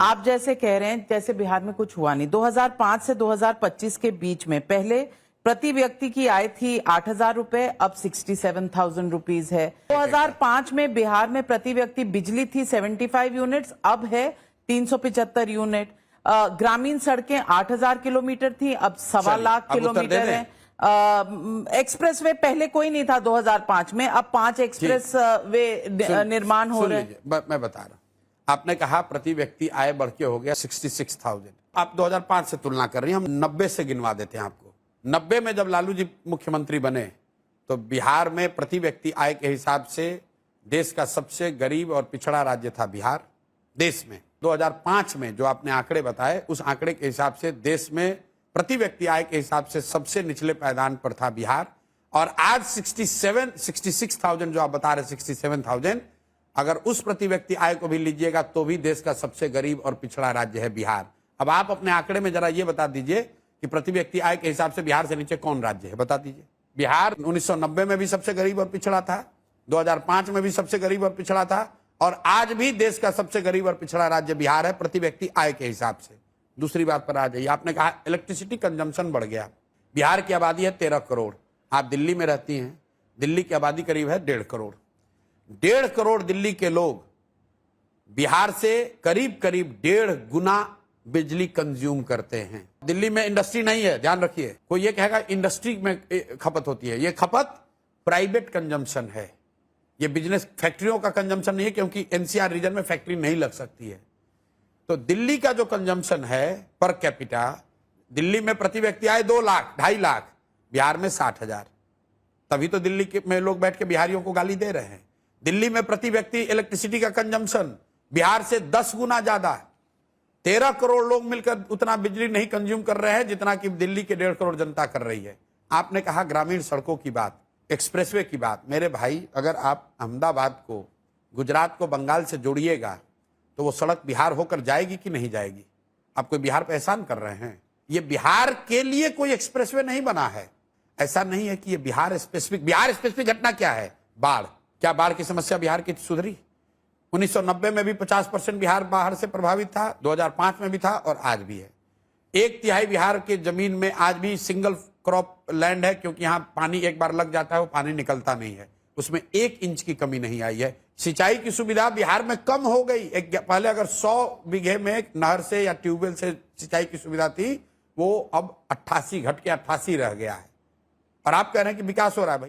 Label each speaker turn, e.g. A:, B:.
A: आप जैसे कह रहे हैं जैसे बिहार में कुछ हुआ नहीं। 2005 से 2025 के बीच में पहले प्रति व्यक्ति की आय थी 8,000 रुपए, अब 67,000 रुपीज है। 2005 में बिहार में प्रति व्यक्ति बिजली थी 75 यूनिट्स, अब है 375 यूनिट। ग्रामीण सड़कें 8,000 किलोमीटर थी, अब 1.25 लाख किलोमीटर है। एक्सप्रेस वे पहले कोई नहीं था 2005 में, अब 5 एक्सप्रेस वे निर्माण हो रहे हैं।
B: मैं बता रहा हूं, आपने कहा प्रति व्यक्ति आय बढ़ के हो गया 66,000। आप 2005 से तुलना कर रही हैं, हम 90 से गिनवा देते हैं आपको। 90 में जब लालू जी मुख्यमंत्री बने तो बिहार में प्रति व्यक्ति आय के हिसाब से देश का सबसे गरीब और पिछड़ा राज्य था बिहार देश में। 2005 में जो आपने आंकड़े बताए उस आंकड़े के हिसाब से देश में प्रति व्यक्ति आय के हिसाब से सबसे निचले पायदान पर था बिहार। और आज 66,000 जो आप बता रहे 67,000, अगर उस प्रति व्यक्ति आय को भी लीजिएगा तो भी देश का सबसे गरीब और पिछड़ा राज्य है बिहार। अब आप अपने आंकड़े में जरा ये बता दीजिए कि प्रति व्यक्ति आय के हिसाब से बिहार से नीचे कौन राज्य है, बता दीजिए। बिहार 1990 में भी सबसे गरीब और पिछड़ा था, 2005 में भी सबसे गरीब और पिछड़ा था, और आज भी देश का सबसे गरीब और पिछड़ा राज्य बिहार है प्रति व्यक्ति आय के हिसाब से। दूसरी बात पर आ जाइए, आपने कहा इलेक्ट्रिसिटी कंजम्पशन बढ़ गया। बिहार की आबादी है 13 करोड़, आप दिल्ली में रहती हैं, दिल्ली की आबादी करीब है 1.5 करोड़। 1.5 करोड़ दिल्ली के लोग बिहार से करीब करीब 1.5 गुना बिजली कंज्यूम करते हैं। दिल्ली में इंडस्ट्री नहीं है, ध्यान रखिए। कोई ये कहेगा इंडस्ट्री में खपत होती है, ये खपत प्राइवेट कंजम्पशन है, ये बिजनेस फैक्ट्रियों का कंजम्पशन नहीं है, क्योंकि एनसीआर रीजन में फैक्ट्री नहीं लग सकती है। तो दिल्ली का जो कंजम्पशन है पर कैपिटा, दिल्ली में प्रति व्यक्ति आए 2 लाख 2.5 लाख, बिहार में 60,000। तभी तो दिल्ली में लोग बैठ के बिहारियों को गाली दे रहे हैं। दिल्ली में प्रति व्यक्ति इलेक्ट्रिसिटी का कंजम्पशन बिहार से 10 गुना ज्यादा। 13 करोड़ लोग मिलकर उतना बिजली नहीं कंज्यूम कर रहे हैं जितना कि दिल्ली के 1.5 करोड़ जनता कर रही है। आपने कहा ग्रामीण सड़कों की बात, एक्सप्रेसवे की बात। मेरे भाई, अगर आप अहमदाबाद को गुजरात को बंगाल से जोड़िएगा तो वो सड़क बिहार होकर जाएगी कि नहीं जाएगी? आप कोई बिहार पे एहसान कर रहे हैं? ये बिहार के लिए कोई एक्सप्रेसवे नहीं बना है। ऐसा नहीं है कि ये बिहार स्पेसिफिक घटना क्या है? बाढ़। क्या बाढ़ की समस्या बिहार की सुधरी? 1990 में भी 50% बिहार बाढ़ से प्रभावित था, 2005 में भी था और आज भी है। 1/3 बिहार के जमीन में आज भी सिंगल क्रॉप लैंड है, क्योंकि यहाँ पानी एक बार लग जाता है वो पानी निकलता नहीं है, उसमें 1 इंच की कमी नहीं आई है। सिंचाई की सुविधा बिहार में कम हो गई। पहले अगर 100 बीघे में नहर से या ट्यूबवेल से सिंचाई की सुविधा थी, वो अब 88 घट के 88 रह गया है। और आप कह रहे हैं कि विकास हो रहा है। भाई